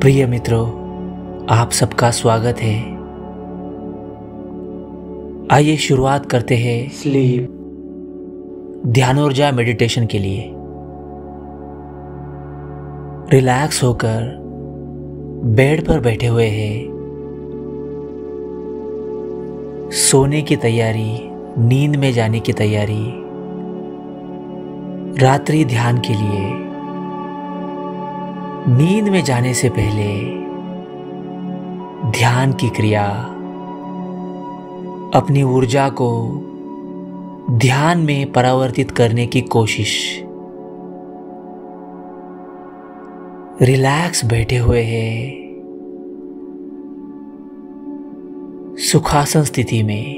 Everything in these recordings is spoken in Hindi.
प्रिय मित्रों, आप सबका स्वागत है। आइए शुरुआत करते हैं स्लीप ध्यान ऊर्जा मेडिटेशन के लिए। रिलैक्स होकर बेड पर बैठे हुए हैं। सोने की तैयारी, नींद में जाने की तैयारी, रात्रि ध्यान के लिए। नींद में जाने से पहले ध्यान की क्रिया, अपनी ऊर्जा को ध्यान में परावर्तित करने की कोशिश। रिलैक्स बैठे हुए हैं सुखासन स्थिति में,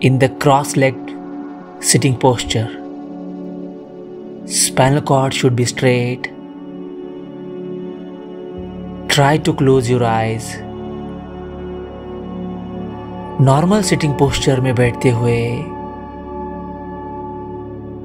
in the cross legged sitting posture. Spinal cord should be straight. Try to close your eyes. Normal sitting posture में बैठते हुए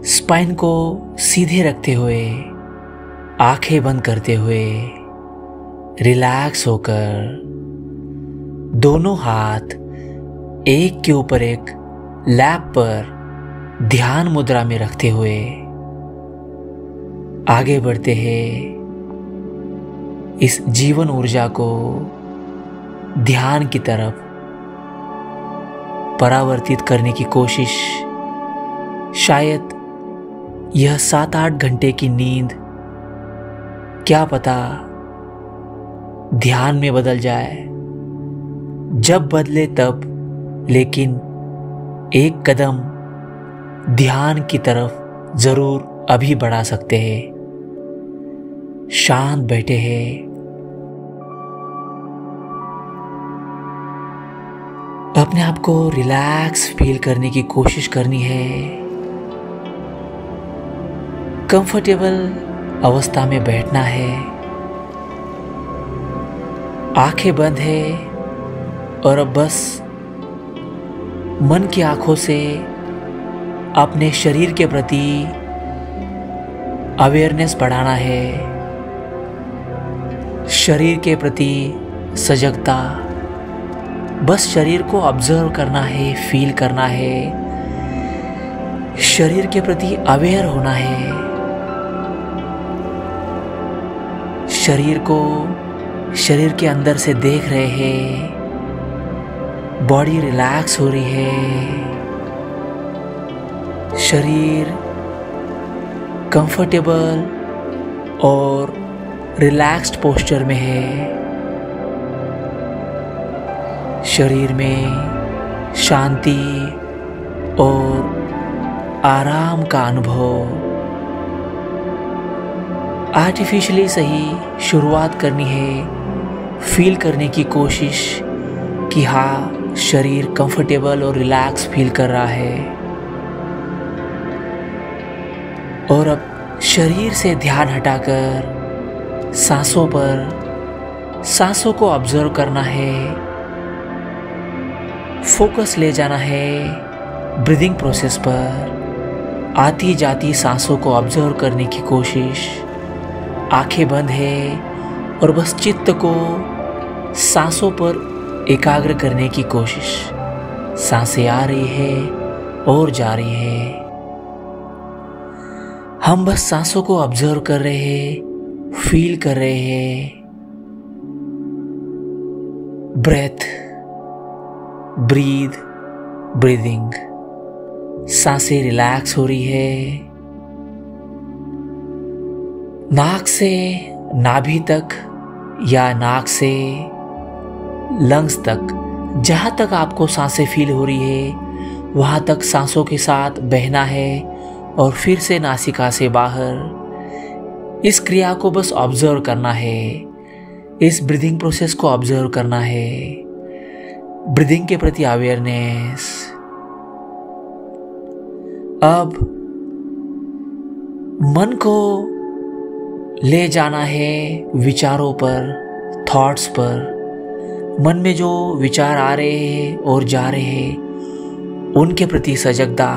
स्पाइन को सीधे रखते हुए, आंखें बंद करते हुए, रिलैक्स होकर दोनों हाथ एक के ऊपर एक लैप पर ध्यान मुद्रा में रखते हुए आगे बढ़ते हैं। इस जीवन ऊर्जा को ध्यान की तरफ परावर्तित करने की कोशिश। शायद यह 7-8 घंटे की नींद क्या पता ध्यान में बदल जाए। जब बदले तब, लेकिन एक कदम ध्यान की तरफ जरूर अभी बढ़ा सकते हैं। शांत बैठे हैं। अपने आप को रिलैक्स फील करने की कोशिश करनी है। कंफर्टेबल अवस्था में बैठना है। आंखें बंद है और अब बस मन की आंखों से अपने शरीर के प्रति अवेयरनेस बढ़ाना है। शरीर के प्रति सजगता, बस शरीर को ऑब्जर्व करना है, फील करना है। शरीर के प्रति अवेयर होना है। शरीर को शरीर के अंदर से देख रहे हैं। बॉडी रिलैक्स हो रही है। शरीर कंफर्टेबल और रिलैक्स्ड पोस्चर में है। शरीर में शांति और आराम का अनुभव। आर्टिफिशियली सही शुरुआत करनी है। फील करने की कोशिश कि हाँ, शरीर कंफर्टेबल और रिलैक्स फील कर रहा है। और अब शरीर से ध्यान हटाकर सांसों पर, सांसों को ऑब्जर्व करना है। फोकस ले जाना है ब्रीदिंग प्रोसेस पर। आती जाती सांसों को ऑब्जर्व करने की कोशिश। आंखें बंद है और बस चित्त को सांसों पर एकाग्र करने की कोशिश। सांसें आ रही है और जा रही है। हम बस सांसों को ऑब्जर्व कर रहे हैं, फील कर रहे हैं। Breath, breathe, breathing. सांसें रिलैक्स हो रही है। नाक से नाभि तक या नाक से लंग्स तक, जहां तक आपको सांसें फील हो रही है वहां तक सांसों के साथ बहना है और फिर से नासिका से बाहर। इस क्रिया को बस ऑब्जर्व करना है। इस ब्रीदिंग प्रोसेस को ऑब्जर्व करना है। ब्रीदिंग के प्रति अवेयरनेस। अब मन को ले जाना है विचारों पर, थॉट्स पर। मन में जो विचार आ रहे हैं और जा रहे हैं उनके प्रति सजगता।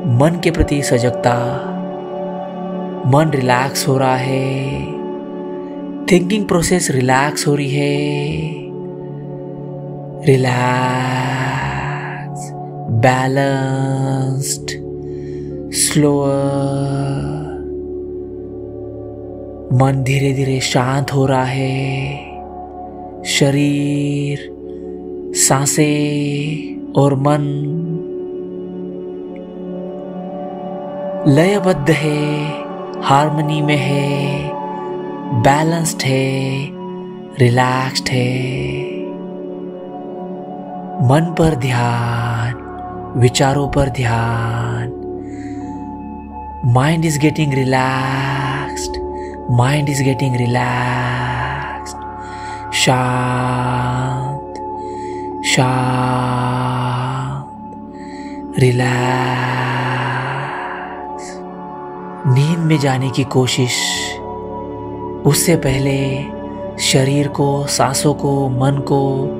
मन के प्रति सजगता। मन रिलैक्स हो रहा है। थिंकिंग प्रोसेस रिलैक्स हो रही है। Relax, balanced, slower. मन धीरे धीरे शांत हो रहा है। शरीर, सांसें और मन लयबद्ध है, हार्मनी में है, बैलेंस्ड है, रिलैक्स्ड है। मन पर ध्यान, विचारों पर ध्यान। Mind is getting relaxed, mind is getting relaxed. शांत, शांत, रिलैक्स। नींद में जाने की कोशिश, उससे पहले शरीर को, सांसों को, मन को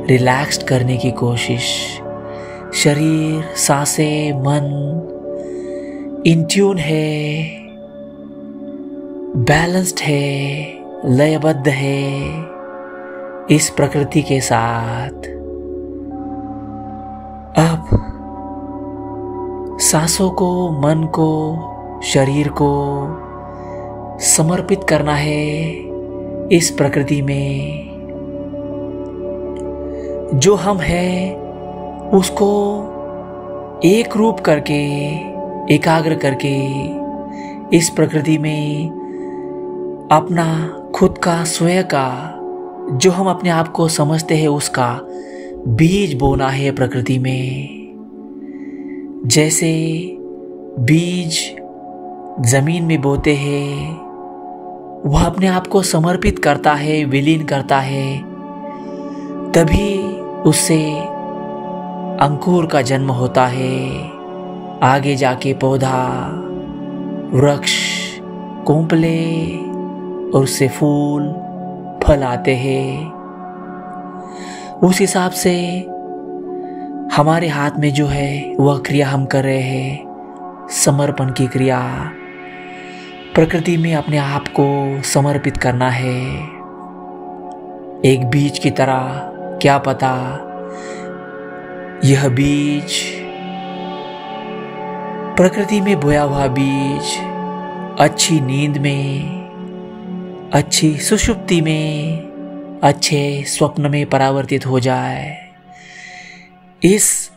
रिलैक्स्ड करने की कोशिश। शरीर, सांसें, मन इन ट्यून है, बैलेंस्ड है, लयबद्ध है इस प्रकृति के साथ। अब सांसों को, मन को, शरीर को समर्पित करना है इस प्रकृति में। जो हम हैं उसको एक रूप करके, एकाग्र करके इस प्रकृति में अपना खुद का, स्वयं का, जो हम अपने आप को समझते हैं उसका बीज बोना है प्रकृति में। जैसे बीज जमीन में बोते हैं, वह अपने आप को समर्पित करता है, विलीन करता है, तभी उससे अंकुर का जन्म होता है। आगे जाके पौधा, वृक्ष, कोंपले और उससे फूल, फल आते हैं। उस हिसाब से हमारे हाथ में जो है वह क्रिया हम कर रहे हैं, समर्पण की क्रिया। प्रकृति में अपने आप को समर्पित करना है एक बीज की तरह। क्या पता यह बीज, प्रकृति में बोया हुआ बीज अच्छी नींद में, अच्छी सुषुप्ति में, अच्छे स्वप्न में परावर्तित हो जाए। इस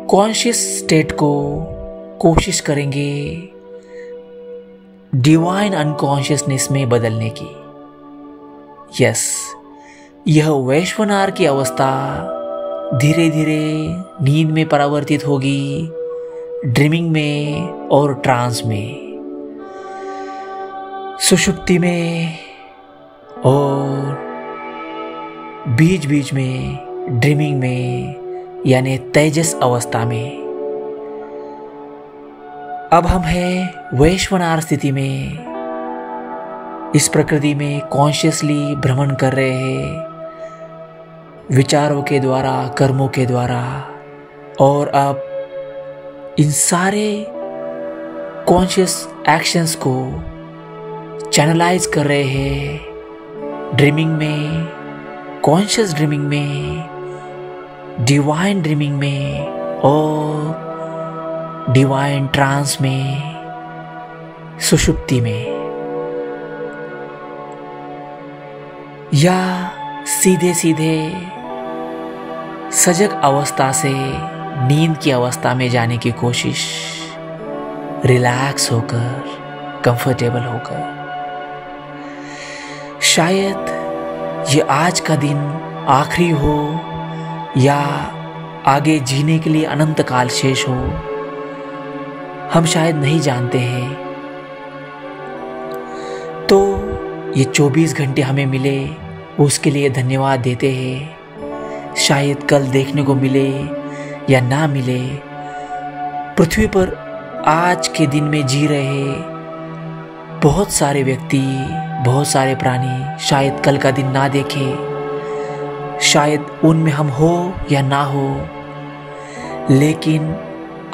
कॉन्शियस स्टेट को कोशिश करेंगे डिवाइन अनकॉन्शियसनेस में बदलने की। यस, यह वैश्वनार की अवस्था धीरे धीरे नींद में परावर्तित होगी, ड्रीमिंग में और ट्रांस में, सुषुप्ति में और बीच बीच में ड्रीमिंग में, यानी तेजस अवस्था में। अब हम हैं वैश्वनार स्थिति में, इस प्रकृति में कॉन्शियसली भ्रमण कर रहे हैं, विचारों के द्वारा, कर्मों के द्वारा। और अब इन सारे कॉन्शियस एक्शंस को चैनलाइज कर रहे हैं ड्रीमिंग में, कॉन्शियस ड्रीमिंग में, डिवाइन ड्रीमिंग में और डिवाइन ट्रांस में, सुषुप्ति में। या सीधे सीधे सजग अवस्था से नींद की अवस्था में जाने की कोशिश, रिलैक्स होकर, कंफर्टेबल होकर। शायद ये आज का दिन आखिरी हो या आगे जीने के लिए अनंत काल शेष हो, हम शायद नहीं जानते हैं। तो ये 24 घंटे हमें मिले, उसके लिए धन्यवाद देते हैं। शायद कल देखने को मिले या ना मिले। पृथ्वी पर आज के दिन में जी रहे बहुत सारे व्यक्ति, बहुत सारे प्राणी शायद कल का दिन ना देखे, शायद उनमें हम हो या ना हो, लेकिन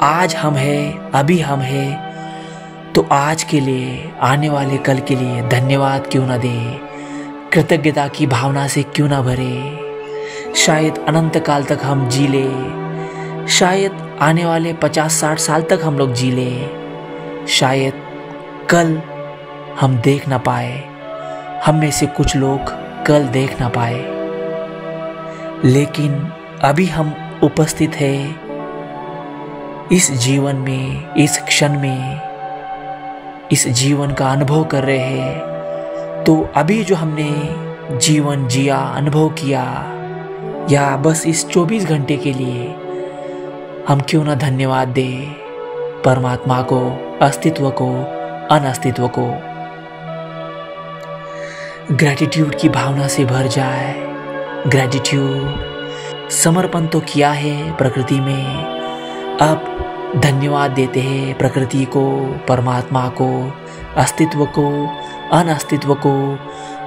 आज हम हैं, अभी हम हैं, तो आज के लिए, आने वाले कल के लिए धन्यवाद क्यों ना दें। कृतज्ञता की भावना से क्यों ना भरे। शायद अनंत काल तक हम जी ले, शायद आने वाले 50-60 साल तक हम लोग जी ले, शायद कल हम देख ना पाए, हम में से कुछ लोग कल देख ना पाए, लेकिन अभी हम उपस्थित हैं इस जीवन में, इस क्षण में, इस जीवन का अनुभव कर रहे हैं। तो अभी जो हमने जीवन जिया, अनुभव किया, या बस इस 24 घंटे के लिए हम क्यों ना धन्यवाद दें परमात्मा को, अस्तित्व को, अनअस्तित्व को। ग्रैटिट्यूड की भावना से भर जाए। ग्रैटिट्यूड, समर्पण तो किया है प्रकृति में, अब धन्यवाद देते हैं प्रकृति को, परमात्मा को, अस्तित्व को, अनअस्तित्व को,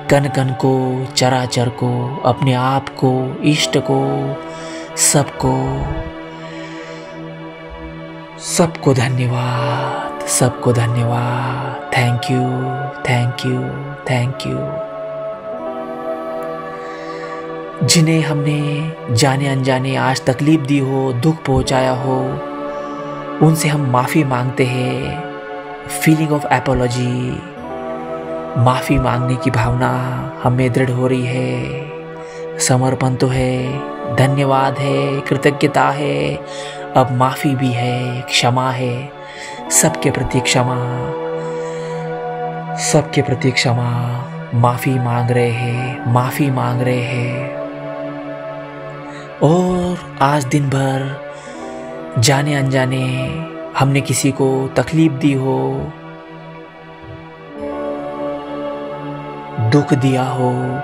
कण कण को, चराचर को, अपने आप को, इष्ट को, सबको, सबको धन्यवाद, सबको धन्यवाद। Thank you, thank you, thank you. जिन्हें हमने जाने अनजाने आज तकलीफ दी हो, दुख पहुंचाया हो, उनसे हम माफ़ी मांगते हैं। फीलिंग ऑफ एपोलॉजी, माफ़ी मांगने की भावना हमें दृढ़ हो रही है। समर्पण तो है, धन्यवाद है, कृतज्ञता है, अब माफ़ी भी है, क्षमा है, सबके प्रति क्षमा, सबके प्रति क्षमा। माफ़ी मांग रहे हैं, माफ़ी मांग रहे हैं। और आज दिन भर जाने अनजाने हमने किसी को तकलीफ दी हो, दुख दिया हो,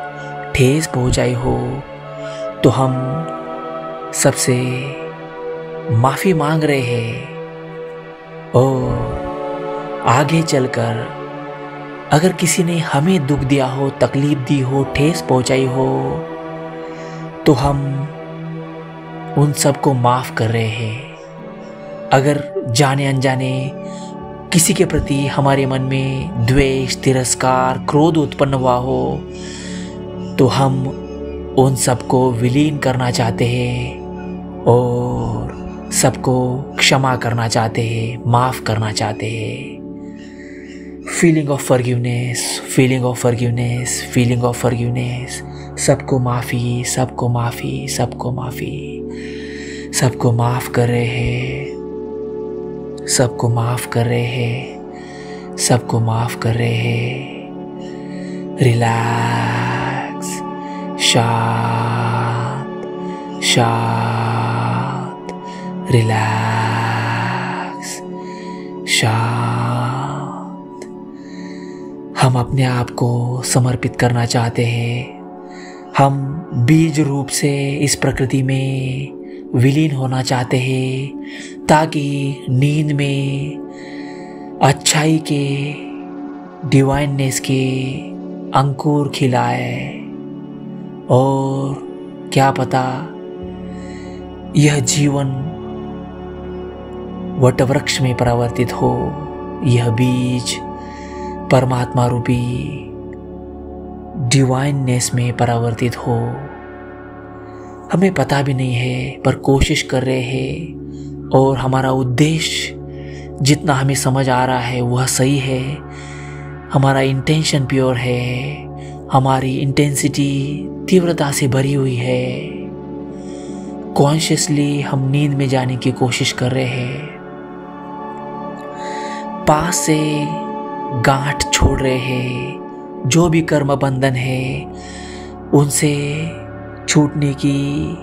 ठेस पहुंचाई हो, तो हम सबसे माफ़ी मांग रहे हैं। और आगे चलकर अगर किसी ने हमें दुख दिया हो, तकलीफ दी हो, ठेस पहुंचाई हो, तो हम उन सबको माफ़ कर रहे हैं। अगर जाने अनजाने किसी के प्रति हमारे मन में द्वेष, तिरस्कार, क्रोध उत्पन्न हुआ हो, तो हम उन सबको विलीन करना चाहते हैं और सबको क्षमा करना चाहते हैं, माफ़ करना चाहते हैं। Feeling of forgiveness, feeling of forgiveness, feeling of forgiveness. सबको माफ़ी, सबको माफ़ी, सबको माफ़ी। सबको माफ़ कर रहे हैं, सबको माफ़ कर रहे हैं, सबको माफ़ कर रहे हैं। रिलैक्स, शांत, शांत, रिलैक्स, शांत। हम अपने आप को समर्पित करना चाहते हैं। हम बीज रूप से इस प्रकृति में विलीन होना चाहते हैं, ताकि नींद में अच्छाई के, डिवाइननेस के अंकुर खिलाए। और क्या पता यह जीवन वटवृक्ष में परिवर्तित हो, यह बीज परमात्मा रूपी डिवाइननेस में परिवर्तित हो। हमें पता भी नहीं है, पर कोशिश कर रहे हैं। और हमारा उद्देश्य जितना हमें समझ आ रहा है वह सही है। हमारा इंटेंशन प्योर है, हमारी इंटेंसिटी तीव्रता से भरी हुई है। कॉन्शियसली हम नींद में जाने की कोशिश कर रहे हैं। पास से गांठ छोड़ रहे हैं। जो भी कर्म बंधन है उनसे छूटने की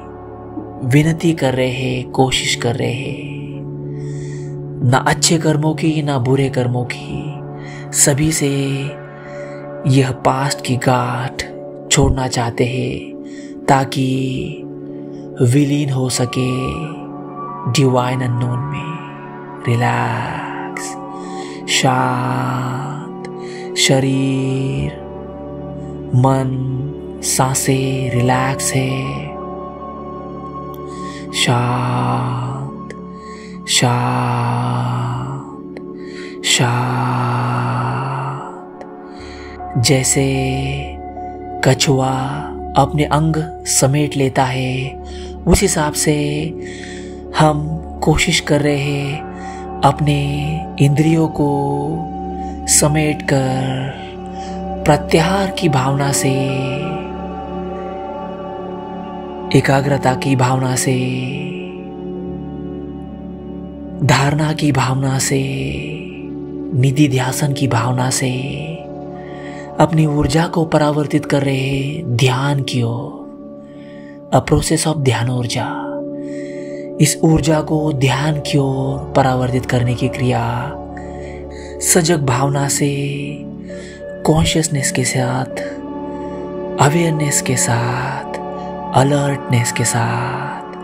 विनती कर रहे हैं, कोशिश कर रहे हैं। ना अच्छे कर्मों की, ना बुरे कर्मों की, सभी से यह पास्ट की गांठ छोड़ना चाहते हैं, ताकि विलीन हो सके डिवाइन अननोन में। रिलैक्स, शांत शरीर, मन, सांसें रिलैक्स है। शांत, शांत, शांत। जैसे कछुआ अपने अंग समेट लेता है, उस हिसाब से हम कोशिश कर रहे हैं अपने इंद्रियों को समेटकर प्रत्याहार की भावना से, एकाग्रता की भावना से, धारणा की भावना से, निधि ध्यासन की भावना से अपनी ऊर्जा को परावर्तित कर रहे हैं ध्यान की ओर। अ प्रोसेस ऑफ ध्यान ऊर्जा। इस ऊर्जा को ध्यान की ओर परावर्तित करने की क्रिया सजग भावना से, कॉन्शियसनेस के साथ, अवेयरनेस के साथ, अलर्टनेस के साथ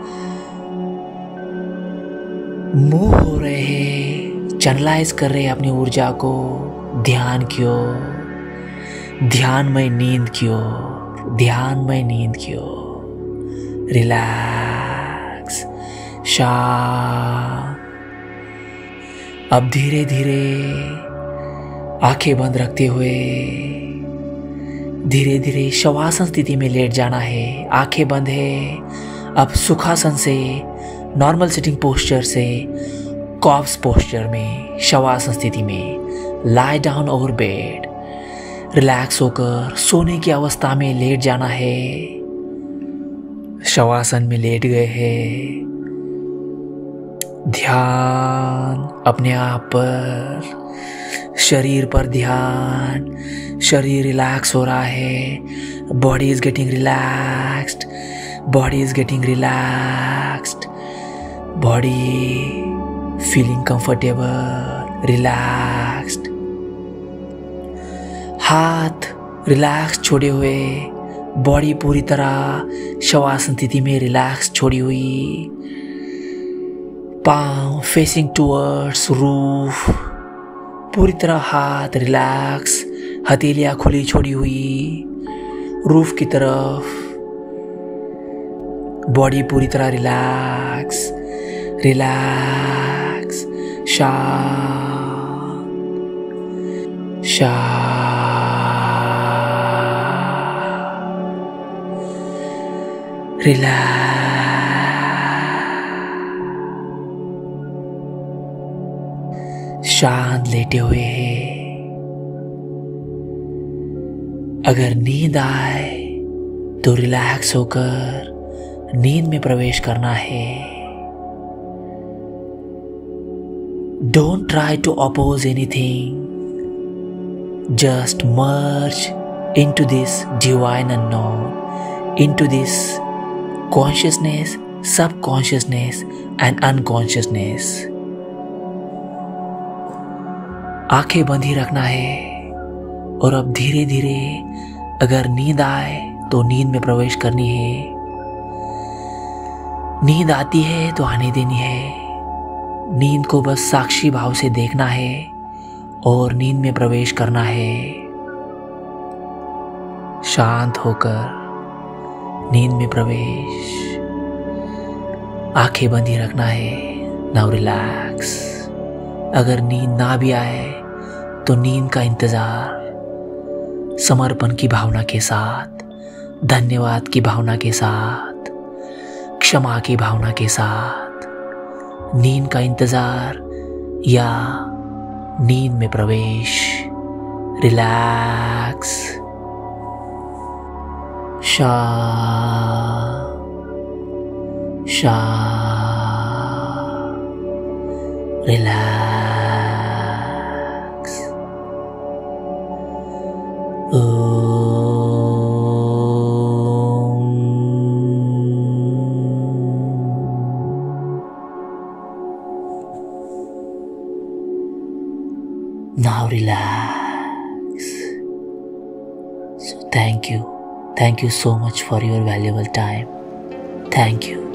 मूव हो रहे हैं, चैनलाइज कर रहे हैं अपनी ऊर्जा को ध्यान की ओर, ध्यानमय नींद की ओर, ध्यानमय नींद की ओर। रिलैक्स, शांत। अब धीरे धीरे आंखें बंद रखते हुए धीरे धीरे शवासन स्थिति में लेट जाना है। आंखें बंद है। अब सुखासन से, नॉर्मल सिटिंग पोस्चर से कॉर्प्स पोस्चर में, शवासन स्थिति में lie down over bed, relax होकर सोने की अवस्था में लेट जाना है। शवासन में लेट गए हैं। ध्यान अपने आप पर, शरीर पर ध्यान। शरीर रिलैक्स हो रहा है। Body is getting relaxed, body is getting relaxed, body feeling comfortable, relaxed. हाथ रिलैक्स छोड़े हुए, बॉडी पूरी तरह शवासन स्थिति में रिलैक्स छोड़ी हुई। पांव फेसिंग टुवर्ड्स रूफ, पूरी तरह हाथ रिलैक्स, हथेलियां खुली छोड़ी हुई रूफ की तरफ। बॉडी पूरी तरह रिलैक्स, रिलैक्स, शांत, शांत, रिलैक्स। शांत लेटे हुए हैं। अगर नींद आए तो रिलैक्स होकर नींद में प्रवेश करना है। Don't try to oppose anything, just merge into this divine unknown, into this consciousness, subconsciousness and unconsciousness. आंखें बंद ही रखना है और अब धीरे धीरे अगर नींद आए तो नींद में प्रवेश करनी है। नींद आती है तो आने देनी है। नींद को बस साक्षी भाव से देखना है और नींद में प्रवेश करना है। शांत होकर नींद में प्रवेश। आंखें बंद ही रखना है। Now relax. अगर नींद ना भी आए तो नींद का इंतजार समर्पण की भावना के साथ, धन्यवाद की भावना के साथ, क्षमा की भावना के साथ नींद का इंतजार या नींद में प्रवेश। रिलैक्स, शांत, शांत, relax. Now relax. So thank you so much for your valuable time. Thank you.